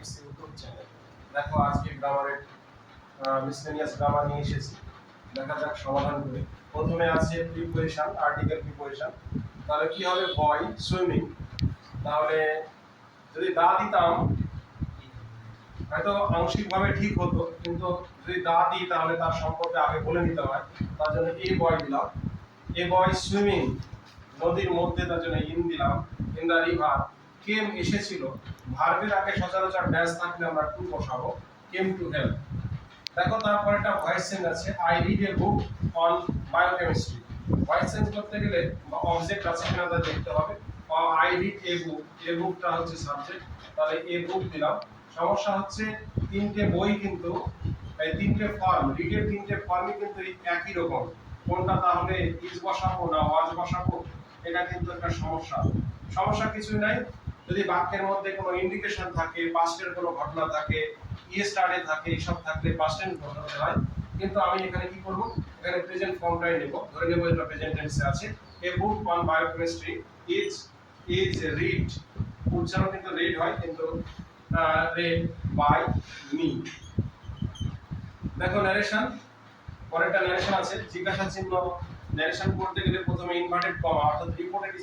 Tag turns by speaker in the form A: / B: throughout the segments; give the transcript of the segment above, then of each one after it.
A: Tips YouTube channel. দেখো আজকে গ্রামারের মিসলেনিয়াস গ্রামার নিয়ে এসেছি। দেখা যাক সমাধান করে। প্রথমে আছে প্রিপোজিশন, আর্টিকেল প্রিপোজিশন। তাহলে কি হবে? বয় সুইমিং। তাহলে যদি দা দিতাম হয়তো আংশিকভাবে ঠিক হতো, কিন্তু যদি দা দিই তাহলে তার সম্পর্কে আগে বলে নিতে হয়। তার জন্য এ বয় দিলাম। এ বয় সুইমিং, নদীর মধ্যে, তার জন্য ইন দিলাম। ইন দা রিভার কেম এসেছিল। ভার্বের আগে সচরাচর ড্যাশ থাকলে আমরা টু বসাবো। Came to help. দেখো তারপর একটা ভয়েস চেঞ্জ আছে। I read a book on biochemistry. Voice change করতে গেলে অবজেক্ট আছে কিনা তা দেখতে হবে। আই রিড এ বুক, এ বুকটা হচ্ছে সাবজেক্ট, তাহলে এ বুক দিলাম। সমস্যা হচ্ছে তিনটে বই কিন্তু এই তিনটে ফর্ম, রিডের তিনটে ফর্মই কিন্তু একই রকম। কোনটা তাহলে ইজ বসাবো না ওয়াজ বসাবো, এটা কিন্তু একটা সমস্যা। সমস্যা কিছুই নাই, যদি বাক্যের মধ্যে কোনো ইন্ডিকেশন থাকে, পাস্টের কোনো ঘটনা থাকে, স্টার্টে থাকে, এইসব থাকলে পাস্ট টেন্স বসাতে হয়। কিন্তু আমি এখানে কি করব? এখানে প্রেজেন্ট ফর্মটাই নেব। ধরে নেব এটা প্রেজেন্ট টেন্সে আছে। A book on biochemistry is read, উচ্চারণ কিন্তু রিড হয়, কিন্তু রেড বাই মি। দেখো ন্যারেশন, পরেরটা ন্যারেশন আছে। জিজ্ঞাসা চিহ্ন ন্যারেশন করতে গেলে প্রথমে ইনভার্টেড কমা অর্থাৎ রিপোর্টেড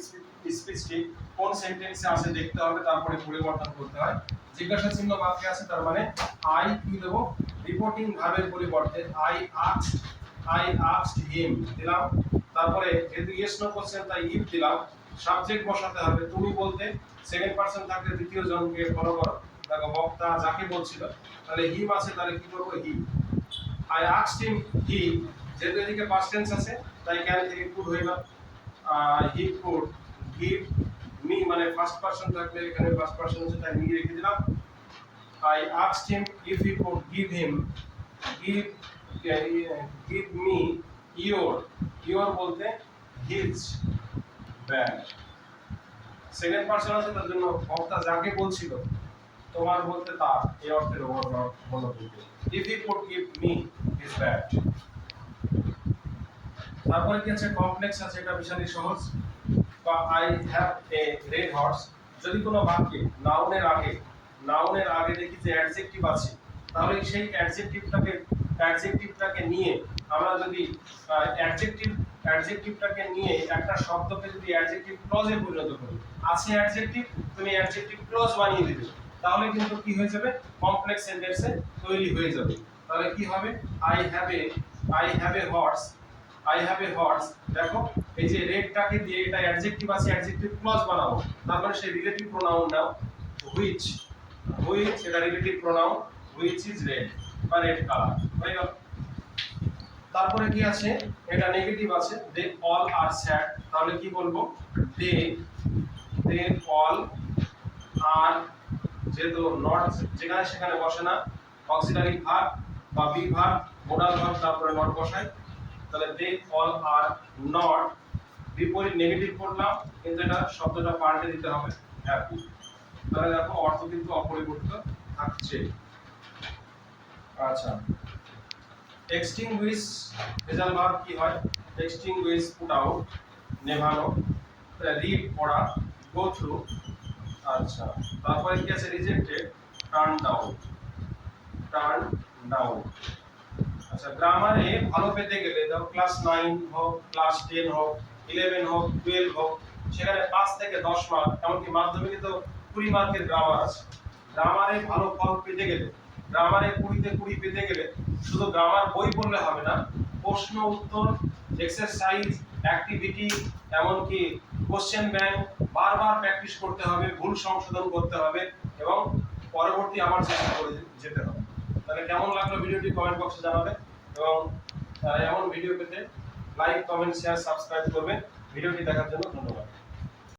A: স্পিচটি কোন সেন্টেন্সে আছে দেখতে হবে, তারপরে পরিবর্তন করতে হয়। জিজ্ঞাসা চিহ্ন বাক্যে আছে, তার মানে আই কি দেব? রিপোর্টিং ভার্বের পরিবর্তে আই আস্কড হিম দিলাম। তারপরে যেহেতু ইয়েস নো কোশ্চেন তাই ইফ দিলাম। সাবজেক্ট বসাতে হবে। তুমি বলতে সেকেন্ড পারসন থাকলে দ্বিতীয় জনকে ফলো করো। দেখো বক্তা যাকে বলছিল, তাহলে হিম আছে, তাহলে কি করব? হি। I asked him, he, যেহেতু এদিকে past tense আছে তাই ক্যান থেকে could হয়ে গেল। he could give me, মানে ফার্স্ট পারসন থাকলে এখানে ফার্স্ট পারসন আছে তাই মি রেখে দিলাম। I asked him if he could give me your বলতে his bag। সেকেন্ড পারসন আছে তার জন্য বক্তা যাকে বলছিল, তোমার বলতে তার, এই অর্থের হলো কিন্তু if he could give me his bag। তারপরে কি আছে? কমপ্লেক্স আছে, এটা বিশালই সহজ। বা I have a red horse. যদি কোনো বাক্যে নাউনের আগে দেখি যে অ্যাডজেক্টিভ আছে, তাহলে সেই অ্যাডজেক্টিভটাকে নিয়ে আমরা যদি অ্যাডজেক্টিভটাকে নিয়ে একটা শব্দকে যদি অ্যাডজেক্টিভ ক্লজে পরিণত করি, আছে অ্যাডজেক্টিভ, তুমি অ্যাডজেক্টিভ ক্লজ বানিয়ে দিবে, তাহলে কিন্তু কি হয়ে যাবে? কমপ্লেক্স সেন্টেন্সে তৈরি হয়ে যাবে। তাহলে কি হবে? I have a horse. দেখো এই যে রেডটাকে দিয়ে এটা অ্যাডজেক্টিভ আছে, অ্যাডজেক্টিভ ক্লজ বানাবো। তারপরে সেই রিলেটিভ প্রোনাউন নাও, হুইচ এটা relative pronoun, which is red বা রেড কালার হয়ে গেল। তারপরে কি আছে? এটা নেগেটিভ আছে, দে অল আর স্যাড। তাহলে কি বলবো? দে অল আর, যেহেতু নট যেখানে সেখানে বসে না, অক্সিলারি ভার্ব বা বি ভার্ব, মোডাল ভার্ব, তারপরে নট বসাই। তাহলে দে অল আর নট, বিপরীত নেগেটিভ করলাম, কিন্তু এটা শব্দটা পাল্টে দিতে হবে হ্যাপি। তাহলে দেখো অর্থ কিন্তু অপরিবর্তিত থাকছে। আচ্ছা, এক্সটিংগুইশ ফ্রেজাল ভার্ব কি হয়? এক্সটিংগুইশ পুট আউট, নেভানো। রিড পড়া, গো থ্রু। আচ্ছা, তারপরে কি আছে? Rejected, turn down. আচ্ছা, গ্রামারে ভালো পেতে গেলে ধরো ক্লাস 9 হোক, ক্লাস 10 হোক, 11 হোক, 12 হোক, সেখানে 5 থেকে 10 মার্ক, এমনকি মাধ্যমিকে তো 20 মার্কের গ্রামার আছে। গ্রামারে ভালো ফল পেতে গেলে, গ্রামারে 20-তে 20 পেতে গেলে শুধু গ্রামার বই পড়লে হবে না, প্রশ্ন উত্তর, এক্সারসাইজ, অ্যাক্টিভিটি, এমনকি কোশ্চেন ব্যাংক বারবার প্র্যাকটিস করতে হবে, ভুল সংশোধন করতে হবে এবং পরবর্তী আবার চেষ্টা করে যেতে হবে। তাহলে কেমন লাগলো ভিডিওটি কমেন্ট বক্সে জানাবেন, এবং এমন ভিডিও পেতে লাইক, কমেন্ট, শেয়ার, সাবস্ক্রাইব করবেন। ভিডিওটি দেখার জন্য ধন্যবাদ।